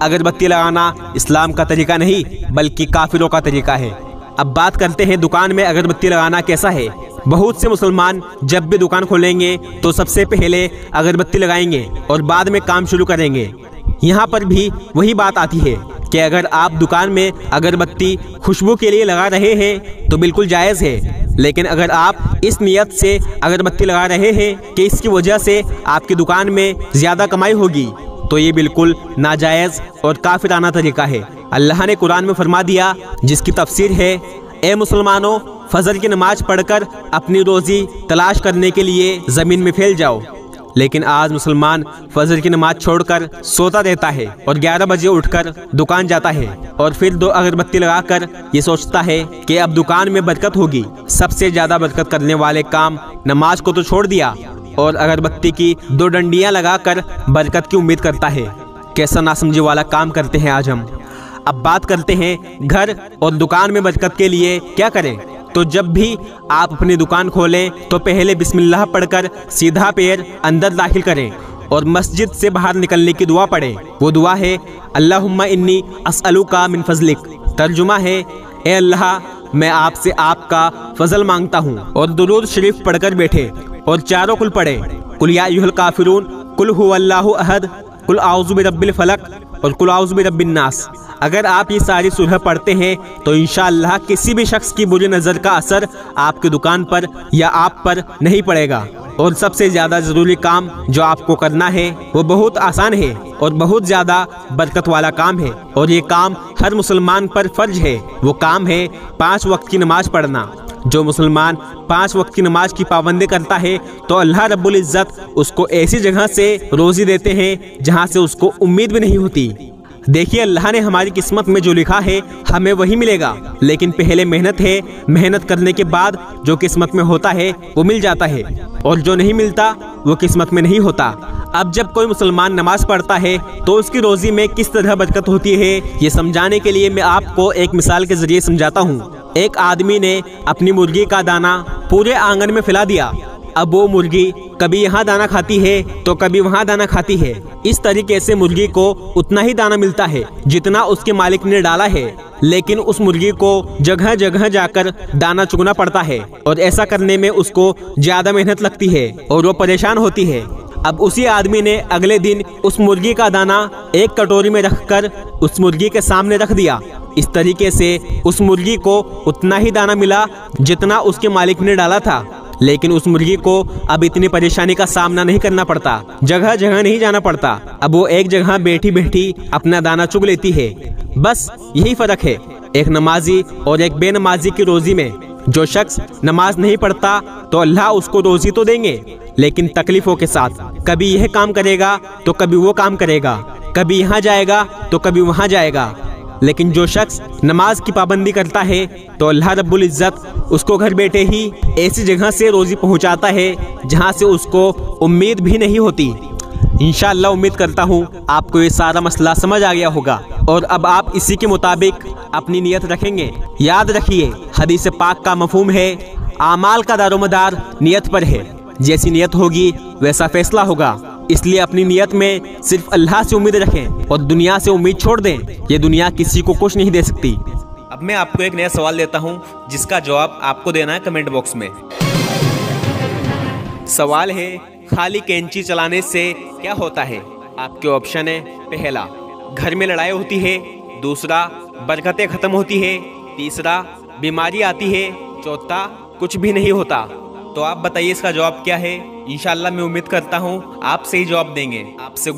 अगरबत्ती लगाना इस्लाम का तरीका नहीं बल्कि काफिरों का तरीका है। अब बात करते हैं दुकान में अगरबत्ती लगाना कैसा है। बहुत से मुसलमान जब भी दुकान खोलेंगे तो सबसे पहले अगरबत्ती लगाएंगे और बाद में काम शुरू करेंगे। यहाँ पर भी वही बात आती है कि अगर आप दुकान में अगरबत्ती खुशबू के लिए लगा रहे हैं तो बिल्कुल जायज़ है, लेकिन अगर आप इस नियत से अगरबत्ती लगा रहे हैं कि इसकी वजह से आपकी दुकान में ज़्यादा कमाई होगी तो ये बिल्कुल नाजायज़ और काफिराना तरीका है। अल्लाह ने कुरान में फरमा दिया, जिसकी तफसीर है, ए मुसलमानों, फजर की नमाज पढ़कर अपनी रोज़ी तलाश करने के लिए ज़मीन में फैल जाओ। लेकिन आज मुसलमान फजर की नमाज छोड़कर सोता रहता है और 11 बजे उठकर दुकान जाता है और फिर 2 अगरबत्ती लगाकर ये सोचता है कि अब दुकान में बरकत होगी। सबसे ज़्यादा बरकत करने वाले काम नमाज को तो छोड़ दिया और अगरबत्ती की 2 डंडियाँ लगाकर बरकत की उम्मीद करता है। कैसा नासमझी वाला काम करते हैं आज हम। अब बात करते हैं घर और दुकान में बरकत के लिए क्या करें। तो जब भी आप अपनी दुकान खोलें तो पहले बिस्मिल्लाह पढ़कर सीधा पैर अंदर दाखिल करें और मस्जिद से बाहर निकलने की दुआ पढ़ें। वो दुआ है, अल्लाहुम्मा इन्नी अस्अलुका मिन फजलिक। तर्जुमा है, ए अल्लाह, मैं आपसे आपका फजल मांगता हूँ। और दुरूद शरीफ पढ़कर बैठे और चारों कुल पढ़े, कुल या अय्युहल काफिरून, कुल हुवल्लाहु अहद, कुल आउज़ु बिरब्बिल फलक और कुल आउज़ु बिरब्बिन नास। अगर आप ये सारी सूरह पढ़ते हैं तो इंशाअल्लाह किसी भी शख्स की बुरी नज़र का असर आपकी दुकान पर या आप पर नहीं पड़ेगा। और सबसे ज़्यादा ज़रूरी काम जो आपको करना है वो बहुत आसान है और बहुत ज़्यादा बरकत वाला काम है, और ये काम हर मुसलमान पर फ़र्ज है। वो काम है 5 वक्त की नमाज पढ़ना। जो मुसलमान 5 वक्त की नमाज की पाबंदी करता है तो अल्लाह रब्बुल इज़्ज़त उसको ऐसी जगह से रोज़ी देते हैं जहाँ से उसको उम्मीद भी नहीं होती। देखिए, अल्लाह ने हमारी किस्मत में जो लिखा है हमें वही मिलेगा, लेकिन पहले मेहनत है। मेहनत करने के बाद जो किस्मत में होता है वो मिल जाता है, और जो नहीं मिलता वो किस्मत में नहीं होता। अब जब कोई मुसलमान नमाज पढ़ता है तो उसकी रोज़ी में किस तरह बरकत होती है, ये समझाने के लिए मैं आपको एक मिसाल के ज़रिए समझाता हूँ। एक आदमी ने अपनी मुर्गी का दाना पूरे आंगन में फैला दिया। अब वो मुर्गी कभी यहाँ दाना खाती है तो कभी वहाँ दाना खाती है। इस तरीके से मुर्गी को उतना ही दाना मिलता है जितना उसके मालिक ने डाला है, लेकिन उस मुर्गी को जगह जगह जाकर दाना चुगना पड़ता है और ऐसा करने में उसको ज्यादा मेहनत लगती है और वो परेशान होती है। अब उसी आदमी ने अगले दिन उस मुर्गी का दाना एक कटोरी में रखकर उस मुर्गी के सामने रख दिया। इस तरीके से उस मुर्गी को उतना ही दाना मिला जितना उसके मालिक ने डाला था, लेकिन उस मुर्गी को अब इतनी परेशानी का सामना नहीं करना पड़ता, जगह जगह नहीं जाना पड़ता। अब वो एक जगह बैठी बैठी अपना दाना चुग लेती है। बस यही फर्क है एक नमाजी और एक बेनमाजी की रोजी में। जो शख्स नमाज नहीं पढ़ता तो अल्लाह उसको रोजी तो देंगे, लेकिन तकलीफों के साथ। कभी यह काम करेगा तो कभी वो काम करेगा, कभी यहाँ जाएगा तो कभी वहाँ जाएगा। लेकिन जो शख्स नमाज की पाबंदी करता है तो अल्लाह रब्बुल इज़्ज़त उसको घर बैठे ही ऐसी जगह से रोज़ी पहुंचाता है जहां से उसको उम्मीद भी नहीं होती। इंशाअल्लाह उम्मीद करता हूं आपको ये सारा मसला समझ आ गया होगा और अब आप इसी के मुताबिक अपनी नियत रखेंगे। याद रखिए, हदीस पाक का मफहूम है, आमाल का दारोमदार नियत पर है। जैसी नियत होगी वैसा फैसला होगा। इसलिए अपनी नियत में सिर्फ अल्लाह से उम्मीद रखें और दुनिया से उम्मीद छोड़ दें। ये दुनिया किसी को कुछ नहीं दे सकती। अब मैं आपको एक नया सवाल देता हूँ जिसका जवाब आपको देना है कमेंट बॉक्स में। सवाल है, खाली कैंची चलाने से क्या होता है? आपके ऑप्शन है, पहला घर में लड़ाई होती है, दूसरा बरकतें खत्म होती है, तीसरा बीमारी आती है, चौथा कुछ भी नहीं होता। तो आप बताइए इसका जवाब क्या है। इंशाअल्लाह मैं उम्मीद करता हूँ आप सही जवाब देंगे। आपसे